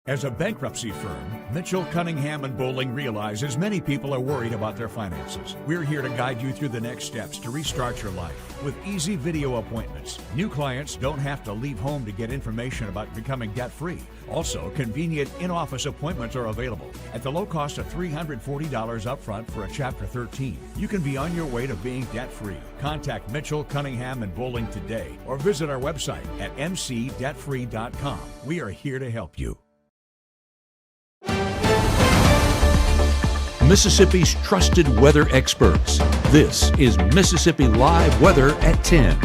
As a bankruptcy firm, Mitchell, Cunningham, and Bowling realizes many people are worried about their finances. We're here to guide you through the next steps to restart your life with easy video appointments. New clients don't have to leave home to get information about becoming debt-free. Also, convenient in-office appointments are available at the low cost of $340 upfront for a Chapter 13. You can be on your way to being debt-free. Contact Mitchell, Cunningham, and Bowling today or visit our website at mcdebtfree.com. We are here to help you. Mississippi's trusted weather experts. This is Mississippi Live Weather at 10.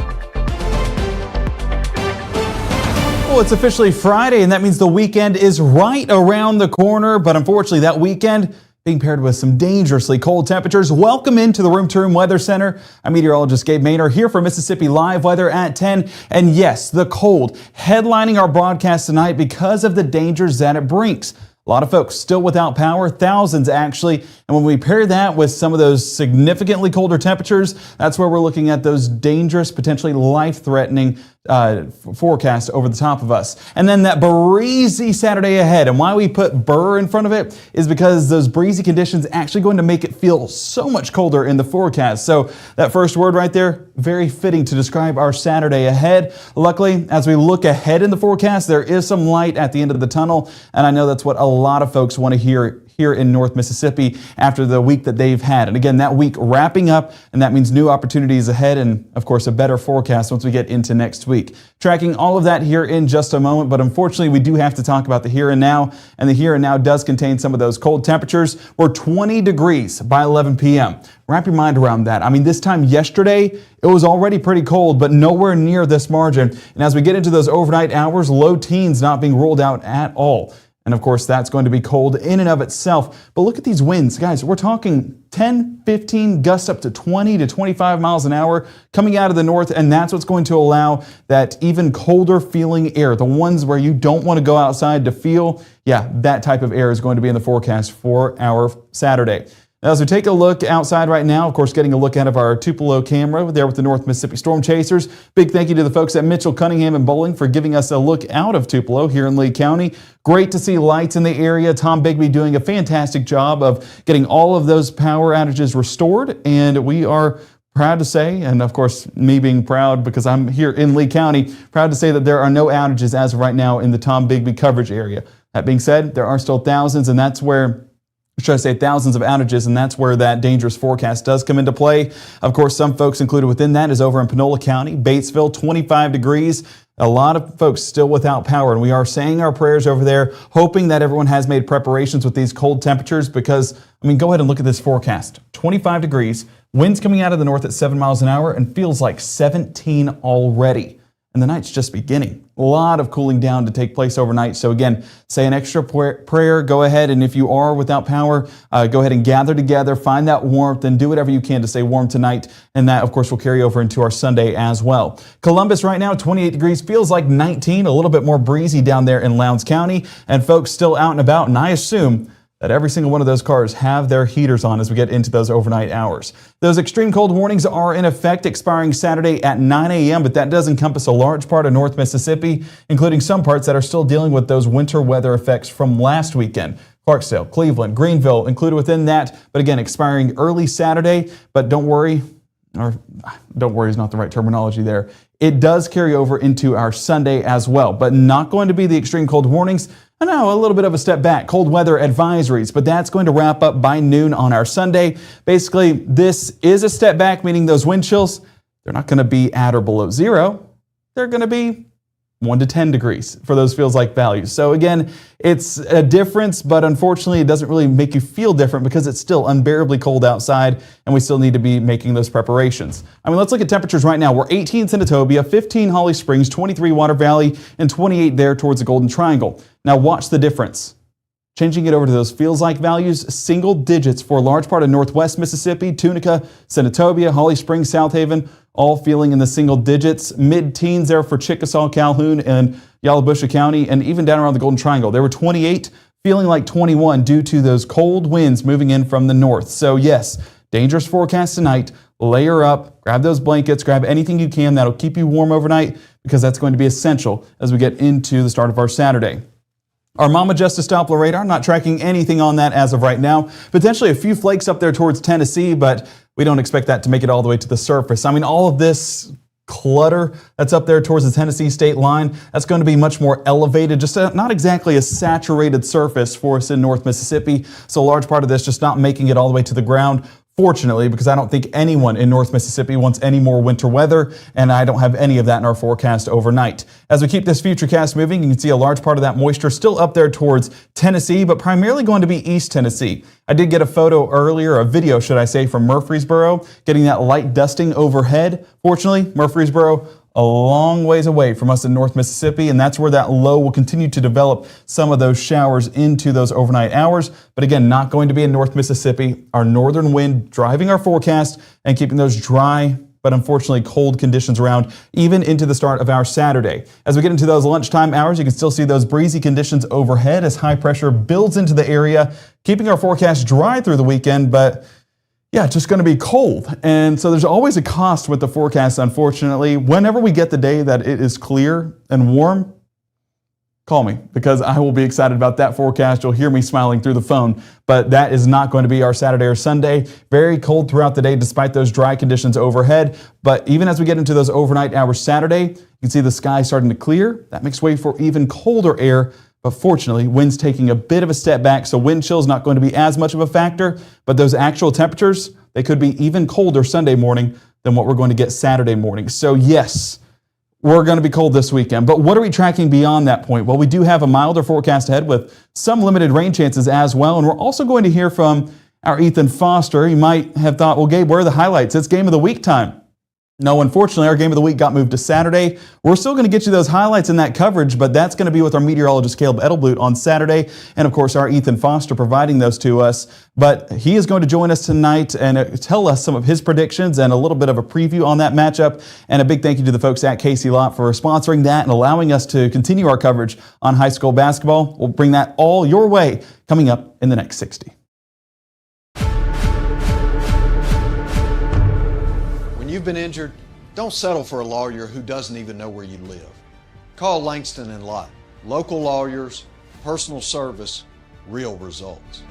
Well, it's officially Friday, and that means the weekend is right around the corner. But unfortunately, that weekend being paired with some dangerously cold temperatures. Welcome into the Room to Room Weather Center. I'm meteorologist Gabe here for Mississippi Live Weather at 10. And yes, the cold headlining our broadcast tonight because of the dangers that it brings. A lot of folks still without power, thousands actually. And when we pair that with some of those significantly colder temperatures, that's where we're looking at those dangerous, potentially life-threatening forecast over the top of us. And then that breezy Saturday ahead. And why we put "brr" in front of it is because those breezy conditions actually going to make it feel so much colder in the forecast. So that first word right there, very fitting to describe our Saturday ahead. Luckily, as we look ahead in the forecast, there is some light at the end of the tunnel. And I know that's what a lot of folks want to hear here in North Mississippi after the week that they've had. And again, that week wrapping up, and that means new opportunities ahead and, of course, a better forecast once we get into next week. Tracking all of that here in just a moment, but unfortunately, we do have to talk about the here and now, and the here and now does contain some of those cold temperatures. We're 20 degrees by 11 p.m. Wrap your mind around that. I mean, this time yesterday, it was already pretty cold, but nowhere near this margin. And as we get into those overnight hours, low teens not being ruled out at all. And of course, that's going to be cold in and of itself. But look at these winds, guys. We're talking 10, 15, gusts up to 20 to 25 miles an hour coming out of the north. And that's what's going to allow that even colder feeling air, the ones where you don't want to go outside to feel, that type of air is going to be in the forecast for our Saturday. Now, as we take a look outside right now, of course, getting a look out of our Tupelo camera there with the North Mississippi Storm Chasers. Big thank you to the folks at Mitchell, Cunningham, and Bowling for giving us a look out of Tupelo here in Lee County. Great to see lights in the area. Tom Bigby doing a fantastic job of getting all of those power outages restored. And we are proud to say, and of course, me being proud because I'm here in Lee County, proud to say that there are no outages as of right now in the Tom Bigby coverage area. That being said, there are still thousands, and that's where thousands of outages, and that's where that dangerous forecast does come into play. Of course, some folks included within that is over in Panola County, Batesville, 25 degrees. A lot of folks still without power, and we are saying our prayers over there, hoping that everyone has made preparations with these cold temperatures because, go ahead and look at this forecast. 25 degrees, winds coming out of the north at 7 miles an hour, and feels like 17 already. And the night's just beginning. A lot of cooling down to take place overnight. So again, say an extra prayer. Go ahead, and if you are without power, go ahead and gather together, find that warmth, and do whatever you can to stay warm tonight. And that, of course, will carry over into our Sunday as well. Columbus right now, 28 degrees, feels like 19, a little bit more breezy down there in Lowndes County. And folks still out and about, and I assume that every single one of those cars have their heaters on as we get into those overnight hours. Those extreme cold warnings are in effect expiring Saturday at 9 a.m., but that does encompass a large part of North Mississippi, including some parts that are still dealing with those winter weather effects from last weekend. Clarksdale, Cleveland, Greenville included within that, but again, expiring early Saturday. But don't worry, or don't worry is not the right terminology there. It does carry over into our Sunday as well, but not going to be the extreme cold warnings. I know, a little bit of a step back, cold weather advisories, but that's going to wrap up by noon on our Sunday. Basically, this is a step back, meaning those wind chills, they're not going to be at or below zero. They're going to be 1 to 10 degrees for those feels like values. So again, it's a difference, but unfortunately it doesn't really make you feel different because it's still unbearably cold outside and we still need to be making those preparations. Let's look at temperatures right now. We're 18 Senatobia, 15 Holly Springs, 23 Water Valley, and 28 there towards the Golden Triangle. Now watch the difference. Changing it over to those feels like values, single digits for a large part of Northwest Mississippi, Tunica, Senatobia, Holly Springs, South Haven, all feeling in the single digits. Mid-teens there for Chickasaw, Calhoun, and Yalobusha County, and even down around the Golden Triangle. There were 28, feeling like 21 due to those cold winds moving in from the north. So yes, dangerous forecast tonight. Layer up, grab those blankets, grab anything you can that'll keep you warm overnight because that's going to be essential as we get into the start of our Saturday. Our Mama Justice Doppler radar, not tracking anything on that as of right now. Potentially a few flakes up there towards Tennessee, but we don't expect that to make it all the way to the surface. I mean, all of this clutter that's up there towards the Tennessee state line, that's going to be much more elevated, just not exactly a saturated surface for us in North Mississippi. So a large part of this just not making it all the way to the ground. Fortunately, because I don't think anyone in North Mississippi wants any more winter weather, and I don't have any of that in our forecast overnight. As we keep this futurecast moving, you can see a large part of that moisture still up there towards Tennessee, but primarily going to be East Tennessee. I did get a photo earlier, a video, should I say, from Murfreesboro, getting that light dusting overhead. Fortunately, Murfreesboro, a long ways away from us in North Mississippi, and that's where that low will continue to develop some of those showers into those overnight hours. But again, not going to be in North Mississippi. Our northern wind driving our forecast and keeping those dry, but unfortunately cold conditions around even into the start of our Saturday. As we get into those lunchtime hours, you can still see those breezy conditions overhead as high pressure builds into the area, keeping our forecast dry through the weekend, but yeah, it's just going to be cold. And so there's always a cost with the forecast, unfortunately. Whenever we get the day that it is clear and warm, call me because I will be excited about that forecast. You'll hear me smiling through the phone, but that is not going to be our Saturday or Sunday. Very cold throughout the day despite those dry conditions overhead. But even as we get into those overnight hours Saturday, you can see the sky starting to clear. That makes way for even colder air. But fortunately, wind's taking a bit of a step back, so wind chill is not going to be as much of a factor. But those actual temperatures, they could be even colder Sunday morning than what we're going to get Saturday morning. So yes, we're going to be cold this weekend. But what are we tracking beyond that point? Well, we do have a milder forecast ahead with some limited rain chances as well. And we're also going to hear from our Ethan Foster. You might have thought, well, Gabe, where are the highlights? It's game of the week time. No, unfortunately, our game of the week got moved to Saturday. We're still going to get you those highlights in that coverage, but that's going to be with our meteorologist, Caleb Edelblut, on Saturday. And, of course, our Ethan Foster providing those to us. But he is going to join us tonight and tell us some of his predictions and a little bit of a preview on that matchup. And a big thank you to the folks at Casey Lott for sponsoring that and allowing us to continue our coverage on high school basketball. We'll bring that all your way coming up in the next 60. When you've been injured, don't settle for a lawyer who doesn't even know where you live. Call Langston and Lott. Local lawyers, personal service, real results.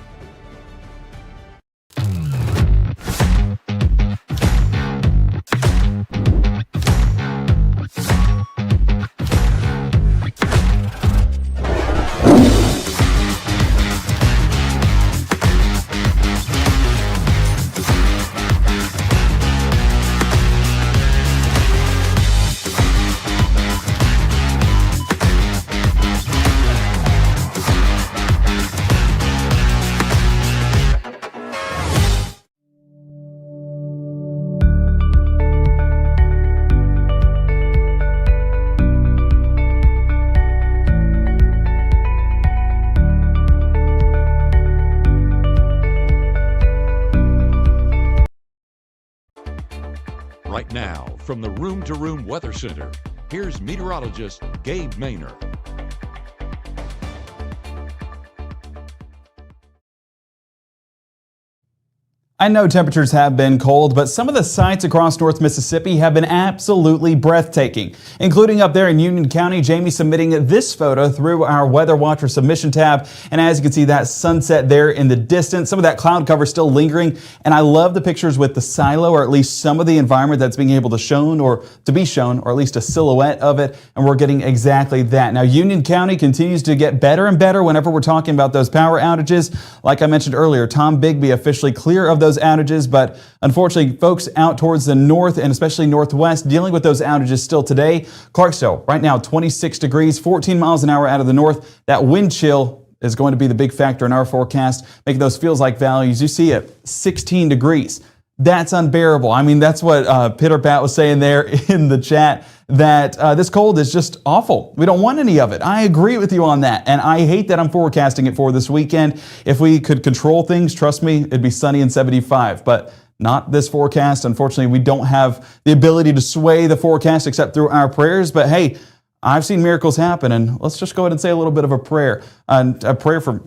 Right now, from the Room to Room Weather Center, here's meteorologist Gabe Maynor. I know temperatures have been cold, but some of the sights across North Mississippi have been absolutely breathtaking, including up there in Union County. Jamie submitting this photo through our Weather Watcher submission tab. And as you can see, that sunset there in the distance, some of that cloud cover still lingering. And I love the pictures with the silo, or at least some of the environment that's being able to be shown, or at least a silhouette of it. And we're getting exactly that. Now, Union County continues to get better and better whenever we're talking about those power outages. Like I mentioned earlier, Tom Bigby officially clear of those outages, but unfortunately folks out towards the north and especially northwest dealing with those outages still today. Clarksville right now 26 degrees, 14 miles an hour out of the north. That wind chill is going to be the big factor in our forecast, making those feels like values. You see it, 16 degrees. That's unbearable. I mean, that's what Pitter Pat was saying there in the chat, that this cold is just awful. We don't want any of it. I agree with you on that. And I hate that I'm forecasting it for this weekend. If we could control things, trust me, it'd be sunny and 75. But not this forecast. Unfortunately, we don't have the ability to sway the forecast except through our prayers. But hey, I've seen miracles happen. And let's just go ahead and say a little bit of a prayer. A prayer for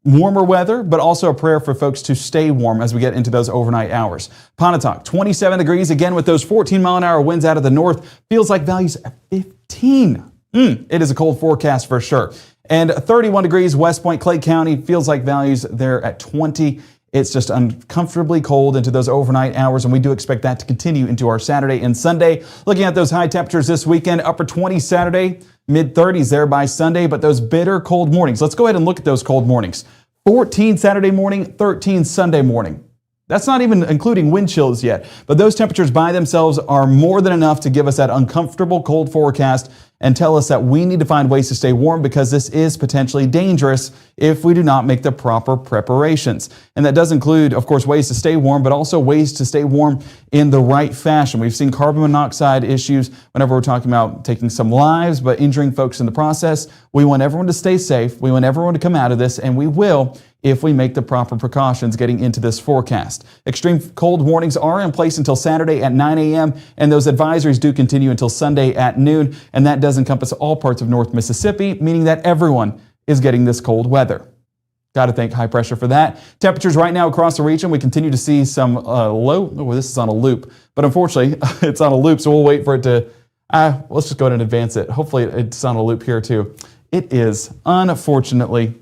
warmer weather, but also a prayer for folks to stay warm as we get into those overnight hours. Pontotoc, 27 degrees, again with those 14-mile-an-hour winds out of the north. Feels like values at 15. It is a cold forecast for sure. And 31 degrees, West Point, Clay County, feels like values there at 20. It's just uncomfortably cold into those overnight hours, and we do expect that to continue into our Saturday and Sunday. Looking at those high temperatures this weekend, upper 20s Saturday, mid-30s there by Sunday, but those bitter cold mornings. Let's go ahead and look at those cold mornings. 14 Saturday morning, 13 Sunday morning. That's not even including wind chills yet, but those temperatures by themselves are more than enough to give us that uncomfortable cold forecast and tell us that we need to find ways to stay warm because this is potentially dangerous if we do not make the proper preparations. And that does include, of course, ways to stay warm, but also ways to stay warm in the right fashion. We've seen carbon monoxide issues whenever we're talking about taking some lives, but injuring folks in the process. We want everyone to stay safe. We want everyone to come out of this, and we will if we make the proper precautions getting into this forecast. Extreme cold warnings are in place until Saturday at 9 a.m., and those advisories do continue until Sunday at noon, and that does encompass all parts of North Mississippi, meaning that everyone is getting this cold weather. Got to thank high pressure for that. Temperatures right now across the region, we continue to see some this is on a loop, but unfortunately it's on a loop, so we'll wait for it to, let's just go ahead and advance it. Hopefully it's on a loop here too. It is, unfortunately.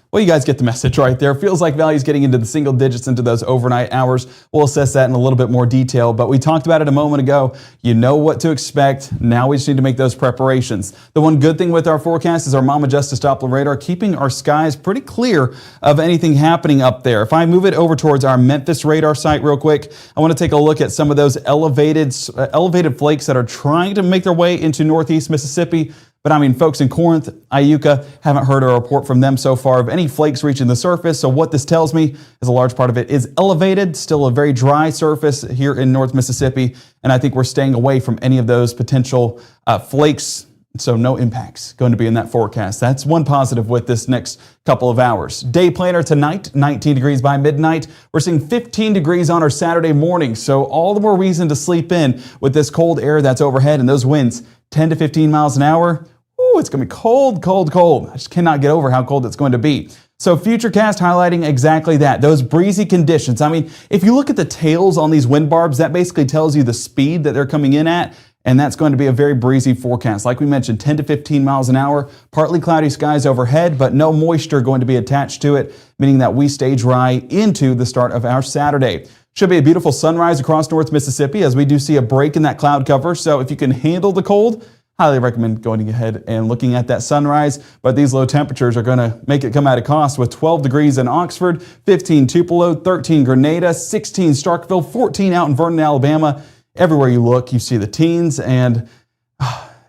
Well, you guys get the message right there. Feels like values getting into the single digits into those overnight hours. We'll assess that in a little bit more detail, but we talked about it a moment ago. You know what to expect. Now we just need to make those preparations. The one good thing with our forecast is our Mama Justice Doppler radar keeping our skies pretty clear of anything happening up there. If I move it over towards our Memphis radar site real quick, I want to take a look at some of those elevated flakes that are trying to make their way into northeast Mississippi. But I mean, folks in Corinth, Iuka, haven't heard a report from them so far of any flakes reaching the surface. So what this tells me is a large part of it is elevated, still a very dry surface here in North Mississippi. And I think we're staying away from any of those potential flakes. So no impacts going to be in that forecast. That's one positive with this next couple of hours. Day planner tonight, 19 degrees by midnight. We're seeing 15 degrees on our Saturday morning. So all the more reason to sleep in with this cold air that's overhead and those winds 10 to 15 miles an hour. Ooh, it's going to be cold, cold, cold. I just cannot get over how cold it's going to be. So Futurecast highlighting exactly that, those breezy conditions. I mean, if you look at the tails on these wind barbs, that basically tells you the speed that they're coming in at, and that's going to be a very breezy forecast. Like we mentioned, 10 to 15 miles an hour, partly cloudy skies overhead, but no moisture going to be attached to it, meaning that we stay dry into the start of our Saturday. Should be a beautiful sunrise across North Mississippi as we do see a break in that cloud cover. So if you can handle the cold, highly recommend going ahead and looking at that sunrise. But these low temperatures are going to make it come at a cost with 12 degrees in Oxford, 15 Tupelo, 13 Grenada, 16 Starkville, 14 out in Vernon, Alabama. Everywhere you look, you see the teens, and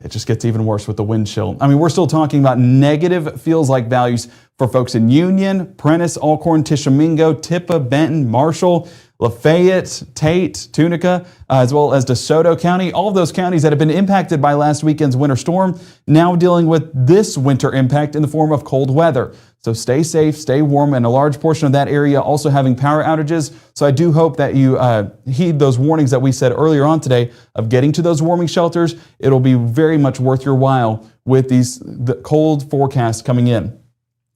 it just gets even worse with the wind chill. I mean, we're still talking about negative feels like values for folks in Union, Prentice, Alcorn, Tishomingo, Tippah, Benton, Marshall, Lafayette, Tate, Tunica, as well as DeSoto County. All of those counties that have been impacted by last weekend's winter storm, now dealing with this winter impact in the form of cold weather. So stay safe, stay warm, and a large portion of that area also having power outages. So I do hope that you heed those warnings that we said earlier on today of getting to those warming shelters. It'll be very much worth your while with the cold forecasts coming in.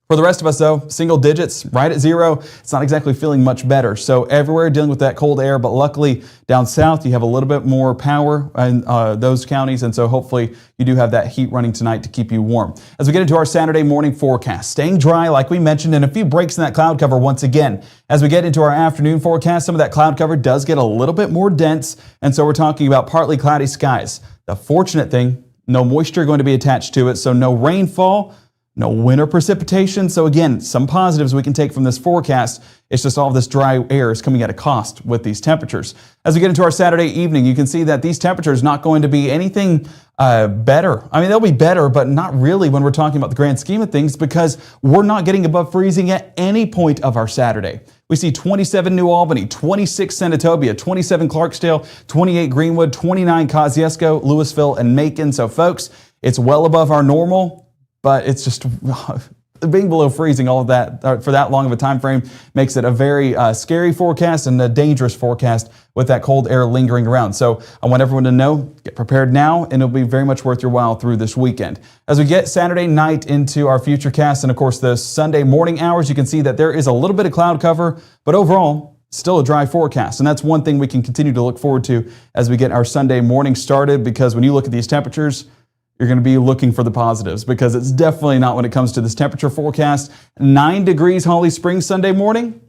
For the rest of us, though, single digits, right at zero. It's not exactly feeling much better. So everywhere dealing with that cold air, but luckily down south, you have a little bit more power in those counties. And so hopefully you do have that heat running tonight to keep you warm. As we get into our Saturday morning forecast, staying dry, like we mentioned, and a few breaks in that cloud cover once again. As we get into our afternoon forecast, some of that cloud cover does get a little bit more dense. And so we're talking about partly cloudy skies. The fortunate thing, no moisture going to be attached to it. So no rainfall. No winter precipitation. So again, some positives we can take from this forecast. It's just all of this dry air is coming at a cost with these temperatures. As we get into our Saturday evening, you can see that these temperatures not going to be anything better. I mean, they'll be better, but not really when we're talking about the grand scheme of things because we're not getting above freezing at any point of our Saturday. We see 27 New Albany, 26 Senatobia, 27 Clarksdale, 28 Greenwood, 29 Kosciuszko, Louisville, and Macon. So folks, it's well above our normal. But it's just being below freezing, all of that for that long of a time frame makes it a very scary forecast and a dangerous forecast with that cold air lingering around. So I want everyone to know, get prepared now, and it'll be very much worth your while through this weekend. As we get Saturday night into our Futurecast and of course the Sunday morning hours, you can see that there is a little bit of cloud cover, but overall, still a dry forecast. And that's one thing we can continue to look forward to as we get our Sunday morning started, because when you look at these temperatures, you're going to be looking for the positives, because it's definitely not when it comes to this temperature forecast. 9 degrees Holly Springs Sunday morning,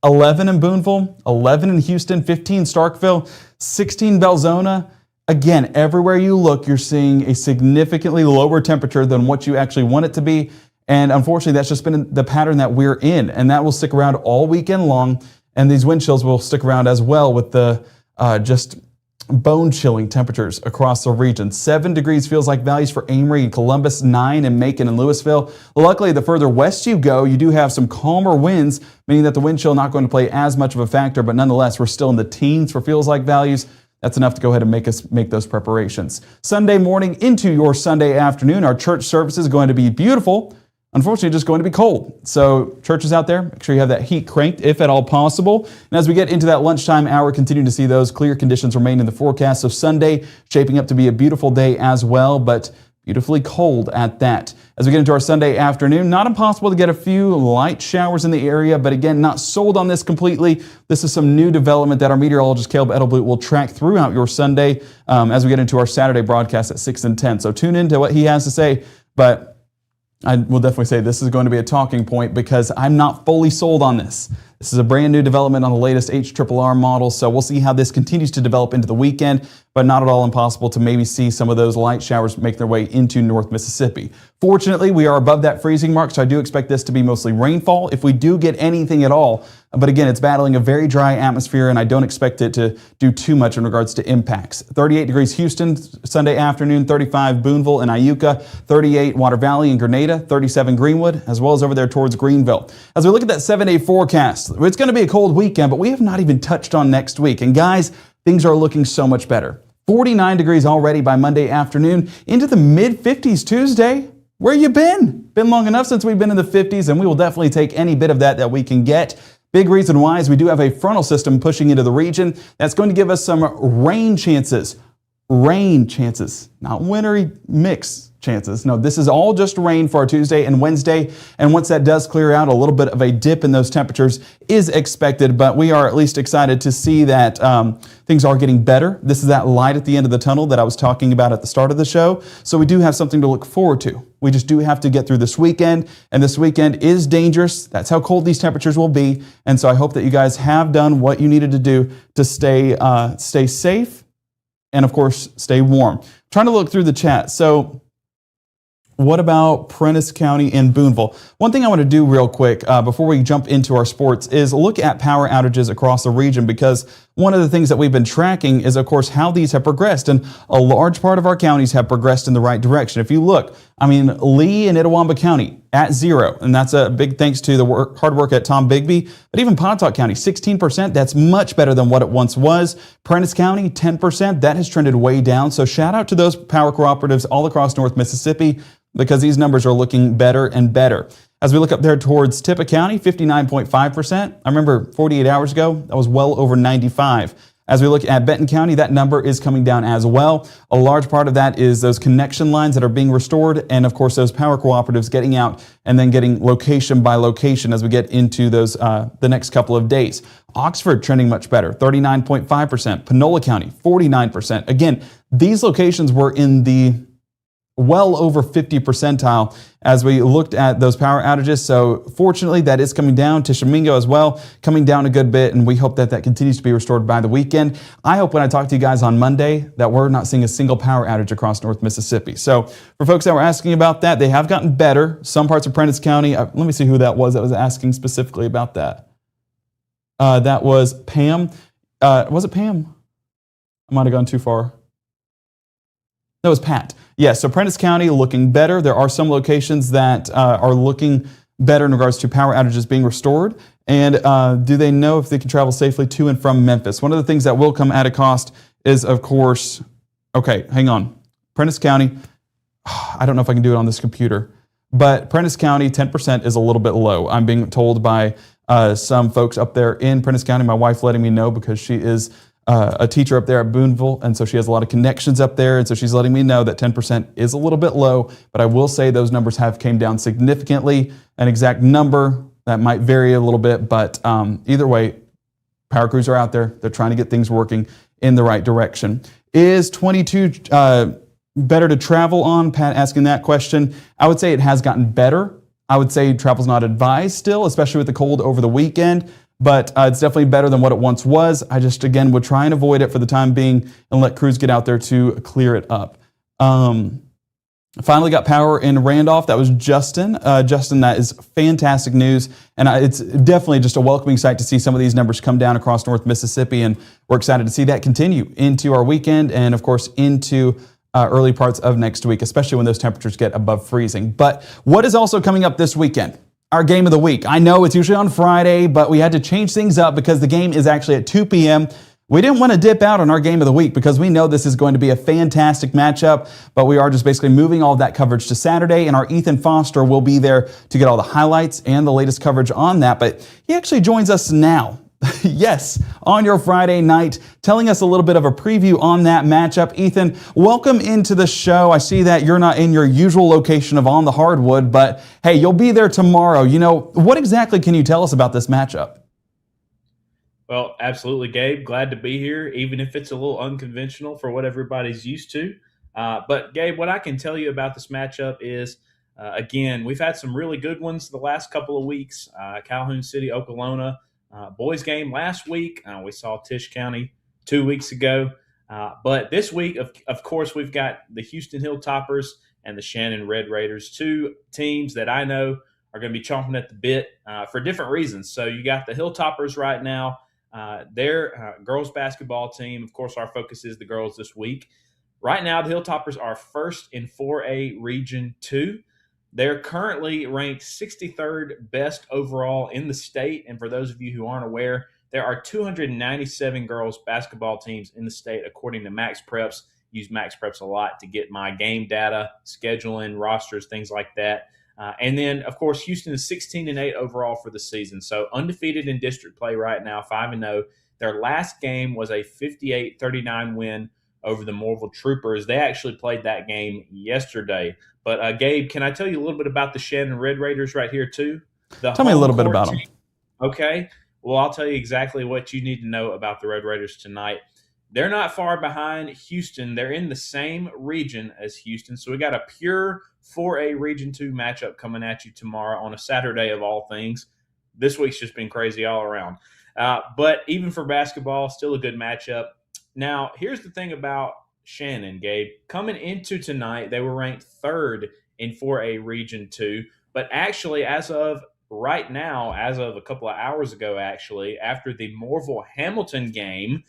11 in Boonville, 11 in Houston, 15 Starkville, 16 Belzona. Again, everywhere you look, you're seeing a significantly lower temperature than what you actually want it to be. And unfortunately, that's just been the pattern that we're in, and that will stick around all weekend long. And these wind chills will stick around as well, with the just bone-chilling temperatures across the region. 7 degrees feels like values for Amory and Columbus, 9 in Macon and Louisville. Luckily, the further west you go, you do have some calmer winds, meaning that the wind chill not going to play as much of a factor, but nonetheless, we're still in the teens for feels like values. That's enough to go ahead and make those preparations. Sunday morning into your Sunday afternoon, our church service is going to be beautiful. Unfortunately, just going to be cold. So churches out there, make sure you have that heat cranked if at all possible. And as we get into that lunchtime hour, continue to see those clear conditions remain in the forecast. So Sunday shaping up to be a beautiful day as well, but beautifully cold at that. As we get into our Sunday afternoon, not impossible to get a few light showers in the area, but again, not sold on this completely. This is some new development that our meteorologist Caleb Edelblut will track throughout your Sunday as we get into our Saturday broadcast at 6 and 10. So tune in to what he has to say, but I will definitely say this is going to be a talking point, because I'm not fully sold on this. This is a brand new development on the latest HRRR model, so we'll see how this continues to develop into the weekend, but not at all impossible to maybe see some of those light showers make their way into North Mississippi. Fortunately, we are above that freezing mark, so I do expect this to be mostly rainfall, if we do get anything at all. But again, it's battling a very dry atmosphere, and I don't expect it to do too much in regards to impacts. 38 degrees Houston Sunday afternoon, 35 Boonville and Iuka, 38 Water Valley and Grenada, 37 Greenwood, as well as over there towards Greenville. As we look at that 7-day forecast, it's going to be a cold weekend, but we have not even touched on next week. And guys, things are looking so much better. 49 degrees already by Monday afternoon, into the mid-50s Tuesday. Where you been? Been long enough since we've been in the 50s, and we will definitely take any bit of that we can get. Big reason why is we do have a frontal system pushing into the region that's going to give us some rain chances. Rain chances, not wintry mix chances. No, this is all just rain for our Tuesday and Wednesday. And once that does clear out, a little bit of a dip in those temperatures is expected, but we are at least excited to see that things are getting better. This is that light at the end of the tunnel that I was talking about at the start of the show. So we do have something to look forward to. We just do have to get through this weekend, and this weekend is dangerous. That's how cold these temperatures will be. And so I hope that you guys have done what you needed to do to stay safe and, of course, stay warm. Trying to look through the chat. So what about Prentiss County and Boonville? One thing I want to do real quick before we jump into our sports is look at power outages across the region, because one of the things that we've been tracking is, of course, how these have progressed, and a large part of our counties have progressed in the right direction. If you look, I mean, Lee and Itawamba County at 0, and that's a big thanks to the hard work at Tom Bigby, but even Pontotoc County, 16%, that's much better than what it once was. Prentiss County, 10%, that has trended way down, so shout out to those power cooperatives all across North Mississippi, because these numbers are looking better and better. As we look up there towards Tippah County, 59.5%. I remember 48 hours ago, that was well over 95. As we look at Benton County, that number is coming down as well. A large part of that is those connection lines that are being restored, and of course those power cooperatives getting out and then getting location by location as we get into those the next couple of days. Oxford trending much better, 39.5%. Panola County, 49%. Again, these locations were in the well over 50 percentile as we looked at those power outages. So fortunately, that is coming down. Tishomingo as well, coming down a good bit, and we hope that that continues to be restored by the weekend. I hope when I talk to you guys on Monday that we're not seeing a single power outage across North Mississippi. So for folks that were asking about that, they have gotten better. Some parts of Prentiss County, let me see who that was asking specifically about that. That was Pam. Was it Pam? I might have gone too far. That was Pat. Yes, so Prentiss County looking better. There are some locations that are looking better in regards to power outages being restored. And do they know if they can travel safely to and from Memphis? One of the things that will come at a cost is, of course, okay, hang on. Prentiss County, I don't know if I can do it on this computer, but Prentiss County, 10% is a little bit low. I'm being told by some folks up there in Prentiss County, my wife letting me know because she is a teacher up there at Boonville, and so she has a lot of connections up there, and so she's letting me know that 10% is a little bit low, but I will say those numbers have came down significantly. An exact number, that might vary a little bit, but either way, power crews are out there. They're trying to get things working in the right direction. Is 22 better to travel on? Pat asking that question. I would say it has gotten better. I would say travel's not advised still, especially with the cold over the weekend, but it's definitely better than what it once was. I just, again, would try and avoid it for the time being and let crews get out there to clear it up. Finally got power in Randolph. That was Justin. Justin, that is fantastic news. And it's definitely just a welcoming sight to see some of these numbers come down across North Mississippi. And we're excited to see that continue into our weekend and, of course, into early parts of next week, especially when those temperatures get above freezing. But what is also coming up this weekend? Our game of the week. I know it's usually on Friday, but we had to change things up because the game is actually at 2 p.m. We didn't want to dip out on our game of the week because we know this is going to be a fantastic matchup, but we are just basically moving all of that coverage to Saturday, and our Ethan Foster will be there to get all the highlights and the latest coverage on that. But he actually joins us now. Yes, on your Friday night, telling us a little bit of a preview on that matchup. Ethan, welcome into the show. I see that you're not in your usual location of On the Hardwood, but hey, you'll be there tomorrow. You know, what exactly can you tell us about this matchup? Well, absolutely, Gabe. Glad to be here, even if it's a little unconventional for what everybody's used to. But, Gabe, what I can tell you about this matchup is, again, we've had some really good ones the last couple of weeks. Calhoun City, Okolona, boys game last week. We saw Tisch County 2 weeks ago. But this week, of course, we've got the Houston Hilltoppers and the Shannon Red Raiders, two teams that I know are going to be chomping at the bit for different reasons. So you got the Hilltoppers right now. Their girls basketball team, of course, our focus is the girls this week. Right now, the Hilltoppers are first in 4A Region 2. They're currently ranked 63rd best overall in the state. And for those of you who aren't aware, there are 297 girls basketball teams in the state, according to Max Preps. Use Max Preps a lot to get my game data, scheduling, rosters, things like that. And then, of course, Houston is 16-8 overall for the season. So undefeated in district play right now, 5-0. Their last game was a 58-39 win over the Morville Troopers. They actually played that game yesterday. But, Gabe, can I tell you a little bit about the Shannon Red Raiders right here, too? Tell me a little bit about them. Okay. Well, I'll tell you exactly what you need to know about the Red Raiders tonight. They're not far behind Houston. They're in the same region as Houston. So we got a pure 4A Region 2 matchup coming at you tomorrow on a Saturday of all things. This week's just been crazy all around. But even for basketball, still a good matchup. Now, here's the thing about Shannon, Gabe. Coming into tonight, they were ranked third in 4A Region 2. But actually, as of right now, as of a couple of hours ago, actually, after the Morville-Hamilton game,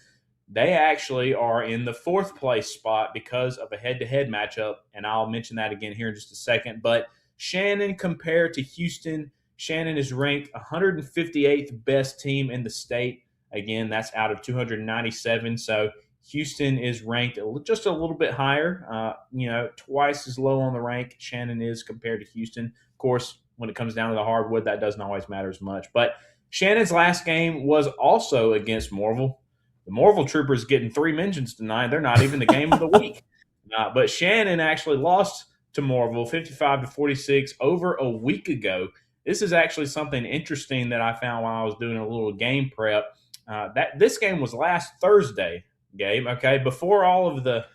they actually are in the fourth place spot because of a head-to-head matchup, and I'll mention that again here in just a second. But Shannon, compared to Houston, Shannon is ranked 158th best team in the state. Again, that's out of 297. So Houston is ranked just a little bit higher, twice as low on the rank Shannon is compared to Houston. Of course, when it comes down to the hardwood, that doesn't always matter as much. But Shannon's last game was also against Morville. The Morville Troopers getting 3 mentions tonight. They're not even the game of the week. But Shannon actually lost to Morville 55-46 over a week ago. This is actually something interesting that I found while I was doing a little game prep. This game was last Thursday, Gabe, okay, before all of the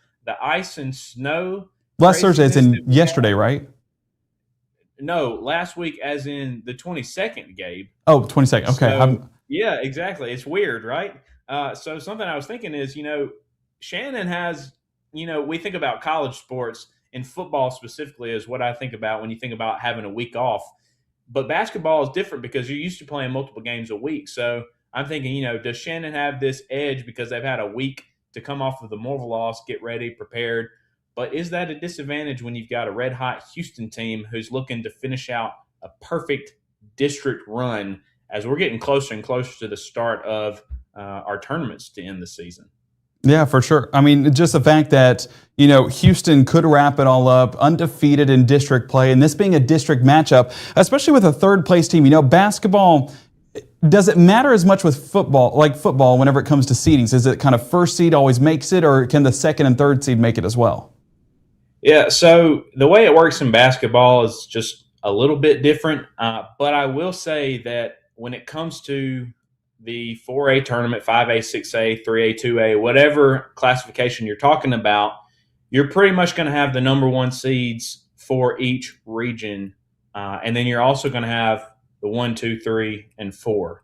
ice and snow. Last Thursday is in yesterday, right? No, last week as in the 22nd, Gabe. Oh, 22nd. Okay. So, yeah, exactly. It's weird, right? So something I was thinking is, Shannon has, we think about college sports, and football specifically is what I think about when you think about having a week off. But basketball is different because you're used to playing multiple games a week. So I'm thinking, does Shannon have this edge because they've had a week to come off of the Morville loss, get ready, prepared? But is that a disadvantage when you've got a red-hot Houston team who's looking to finish out a perfect district run as we're getting closer and closer to the start of our tournaments to end the season? Yeah, for sure. I mean, just the fact that, Houston could wrap it all up undefeated in district play, and this being a district matchup, especially with a third-place team, basketball, does it matter as much with football, whenever it comes to seedings? Is it kind of first seed always makes it, or can the second and third seed make it as well? Yeah, so the way it works in basketball is just a little bit different, but I will say that when it comes to the 4A tournament, 5A, 6A, 3A, 2A, whatever classification you're talking about, you're pretty much going to have the number one seeds for each region. And then you're also going to have the 1, 2, 3, and 4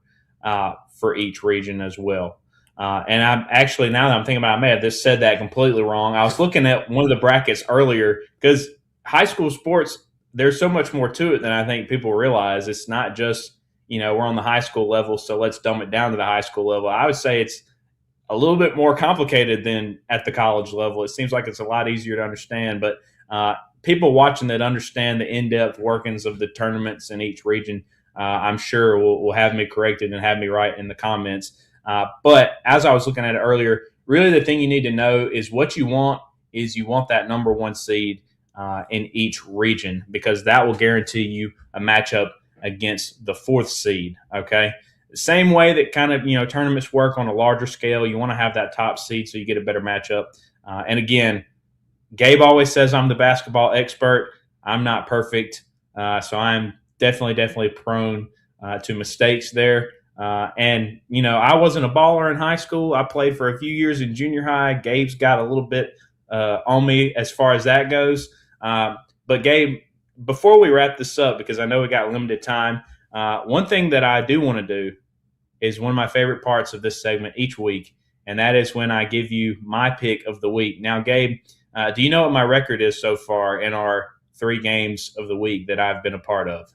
for each region as well. And I'm actually, now that I'm thinking about it, I may have just said that completely wrong. I was looking at one of the brackets earlier because high school sports, there's so much more to it than I think people realize. It's not just, we're on the high school level, so let's dumb it down to the high school level. I would say it's a little bit more complicated than at the college level. It seems like it's a lot easier to understand, but people watching that understand the in-depth workings of the tournaments in each region, I'm sure will have me corrected and have me right in the comments. But as I was looking at it earlier, really the thing you need to know is what you want is you want that number one seed in each region, because that will guarantee you a matchup against the fourth seed. Okay. The same way that kind of, tournaments work on a larger scale, you want to have that top seed so you get a better matchup. And again, Gabe always says I'm the basketball expert. I'm not perfect. So I'm definitely prone to mistakes there. And I wasn't a baller in high school. I played for a few years in junior high. Gabe's got a little bit on me as far as that goes. But Gabe, before we wrap this up, because I know we got limited time, one thing that I do want to do is one of my favorite parts of this segment each week, and that is when I give you my pick of the week. Now, Gabe, do you know what my record is so far in our 3 games of the week that I've been a part of?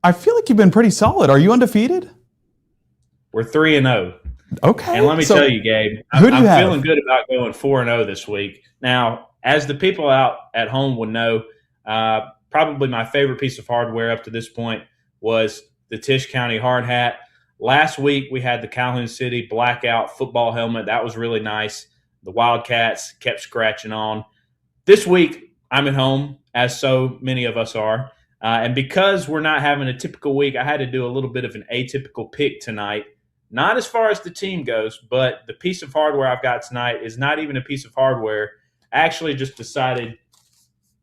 I feel like you've been pretty solid. Are you undefeated? We're 3-0. Okay. And let me tell you, Gabe, I'm feeling good about going 4-0 this week. Now, as the people out at home would know, probably my favorite piece of hardware up to this point was the Tisch County hard hat. Last week, we had the Calhoun City blackout football helmet. That was really nice. The Wildcats kept scratching on. This week, I'm at home, as so many of us are. And because we're not having a typical week, I had to do a little bit of an atypical pick tonight. Not as far as the team goes, but the piece of hardware I've got tonight is not even a piece of hardware. I actually just decided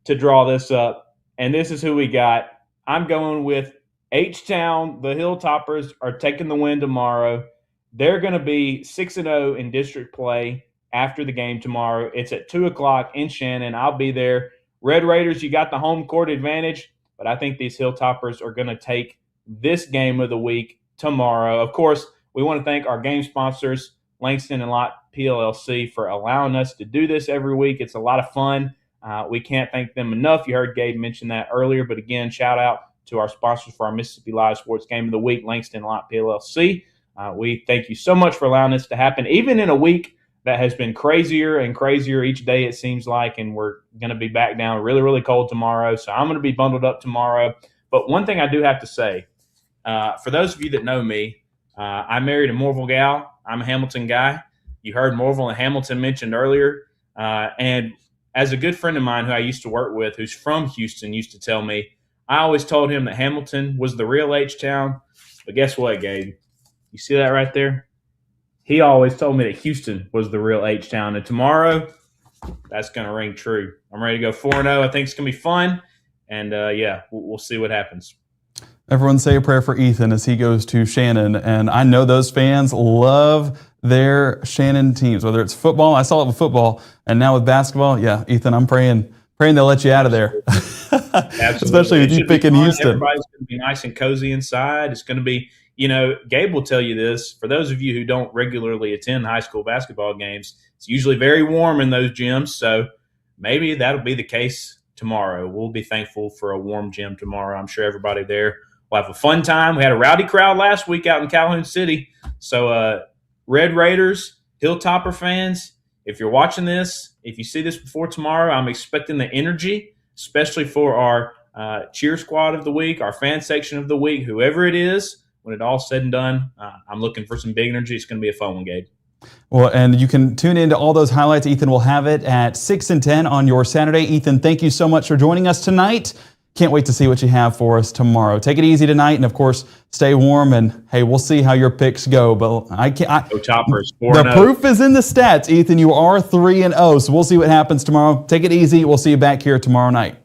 to draw this up, and this is who we got. I'm going with H-Town. The Hilltoppers are taking the win tomorrow. They're going to be 6-0 in district play after the game tomorrow. It's at 2 o'clock in Shannon. I'll be there. Red Raiders, you got the home court advantage, but I think these Hilltoppers are going to take this game of the week tomorrow. Of course, we want to thank our game sponsors, Langston and Lott PLLC, for allowing us to do this every week. It's a lot of fun. We can't thank them enough. You heard Gabe mention that earlier, but again, shout out to our sponsors for our Mississippi Live Sports Game of the Week, Langston and Lott PLLC. We thank you so much for allowing this to happen, even in a week that has been crazier and crazier each day, it seems like, and we're going to be back down really, really cold tomorrow. So I'm going to be bundled up tomorrow. But one thing I do have to say, for those of you that know me, I married a Morville gal. I'm a Hamilton guy. You heard Morville and Hamilton mentioned earlier. And as a good friend of mine who I used to work with, who's from Houston, used to tell me, I always told him that Hamilton was the real H-Town. But guess what, Gabe? You see that right there? He always told me that Houston was the real H-Town. And tomorrow, that's going to ring true. I'm ready to go 4-0. I think it's going to be fun. And, we'll see what happens. Everyone say a prayer for Ethan as he goes to Shannon. And I know those fans love their Shannon teams, whether it's football. I saw it with football. And now with basketball, yeah, Ethan, I'm praying they'll let you out of there. Especially with you picking Houston. Everybody's going to be nice and cozy inside. It's going to be, Gabe will tell you this. For those of you who don't regularly attend high school basketball games, it's usually very warm in those gyms. So maybe that'll be the case tomorrow. We'll be thankful for a warm gym tomorrow. I'm sure everybody there will have a fun time. We had a rowdy crowd last week out in Calhoun City. So Red Raiders, Hilltopper fans, if you're watching this, if you see this before tomorrow, I'm expecting the energy, especially for our cheer squad of the week, our fan section of the week, whoever it is. When it all said and done, I'm looking for some big energy. It's going to be a fun one, Gabe. Well, and you can tune into all those highlights. Ethan will have it at 6 and 10 on your Saturday. Ethan, thank you so much for joining us tonight. Can't wait to see what you have for us tomorrow. Take it easy tonight, and of course, stay warm. And hey, we'll see how your picks go. But Go Toppers. The proof is in the stats, Ethan. You are 3-0, so we'll see what happens tomorrow. Take it easy. We'll see you back here tomorrow night.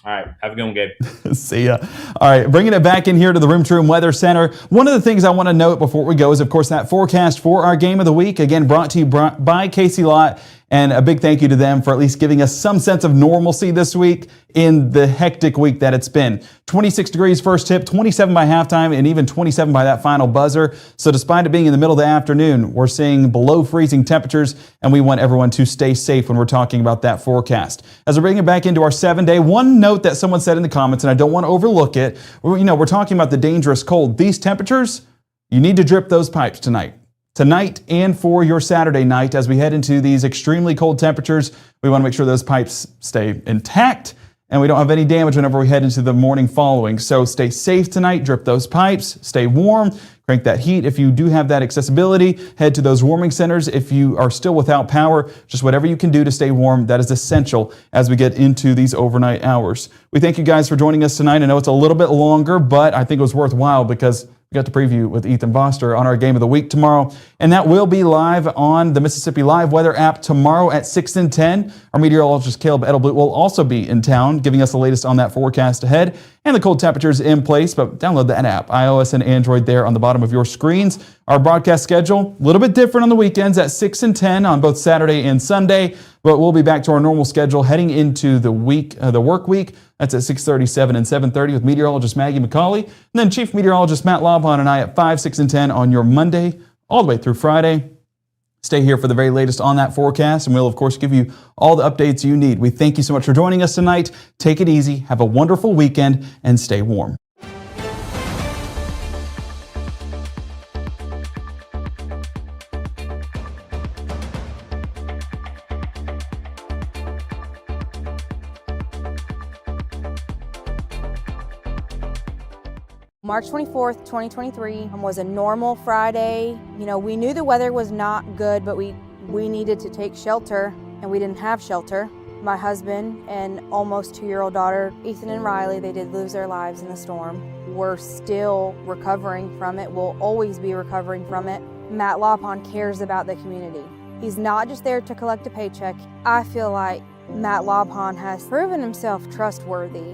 All right. Have a good one, Gabe. See ya. All right, bringing it back in here to the Room to Room Weather Center. One of the things I want to note before we go is, of course, that forecast for our game of the week. Again, brought to you by Casey Lott. And a big thank you to them for at least giving us some sense of normalcy this week in the hectic week that it's been. 26 degrees first tip, 27 by halftime, and even 27 by that final buzzer. So despite it being in the middle of the afternoon, we're seeing below freezing temperatures, and we want everyone to stay safe when we're talking about that forecast. As we bring it back into our 7-day, one note that someone said in the comments, and I don't want to overlook it, we're talking about the dangerous cold. These temperatures, you need to drip those pipes tonight. Tonight and for your Saturday night, as we head into these extremely cold temperatures, we want to make sure those pipes stay intact and we don't have any damage whenever we head into the morning following. So stay safe tonight, drip those pipes, stay warm, crank that heat. If you do have that accessibility, head to those warming centers. If you are still without power, just whatever you can do to stay warm, that is essential as we get into these overnight hours. We thank you guys for joining us tonight. I know it's a little bit longer, but I think it was worthwhile because we got to preview with Ethan Boster on our Game of the Week tomorrow. And that will be live on the Mississippi Live Weather app tomorrow at 6 and 10. Our meteorologist Caleb Edelblut will also be in town, giving us the latest on that forecast ahead and the cold temperatures in place. But download that app, iOS and Android, there on the bottom of your screens. Our broadcast schedule, a little bit different on the weekends at 6 and 10 on both Saturday and Sunday. But we'll be back to our normal schedule heading into the week, the work week. That's at 6:37 and 7:30 with meteorologist Maggie McCauley. And then Chief Meteorologist Matt Lobhon and I at 5, 6, and 10 on your Monday all the way through Friday. Stay here for the very latest on that forecast, and we'll, of course, give you all the updates you need. We thank you so much for joining us tonight. Take it easy, have a wonderful weekend, and stay warm. March 24th, 2023 was a normal Friday. You know, we knew the weather was not good, but we needed to take shelter, and we didn't have shelter. My husband and almost 2-year-old daughter, Ethan and Riley, they did lose their lives in the storm. We're still recovering from it. We'll always be recovering from it. Matt Lobhon cares about the community. He's not just there to collect a paycheck. I feel like Matt Lobhon has proven himself trustworthy.